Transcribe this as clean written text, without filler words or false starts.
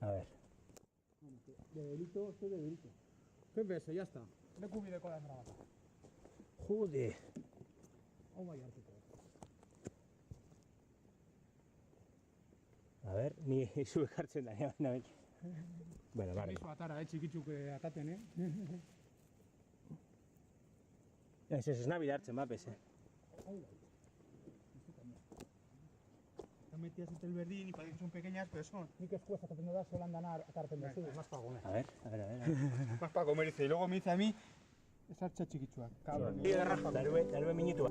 A ver. De delito, esto es de delito. ¿Qué peso? Ya está. Leku bideko da grabata. Joder. Hau bai hartuko. A ver, ni zuek hartzen da, nahi. Bueno, vale. Nizu atara, txikitzuk ataten, Ez nahi hartzen, bapes, Hau bai. Están metidas entre el verdín y parece que son pequeñas, pero son. Ni que escueza que tengo da suelen andar a cartel de más para comer. A ver. Más para comer, dice. Y luego me dice a mí, esa chiquichua, cabrón. Darube minutua.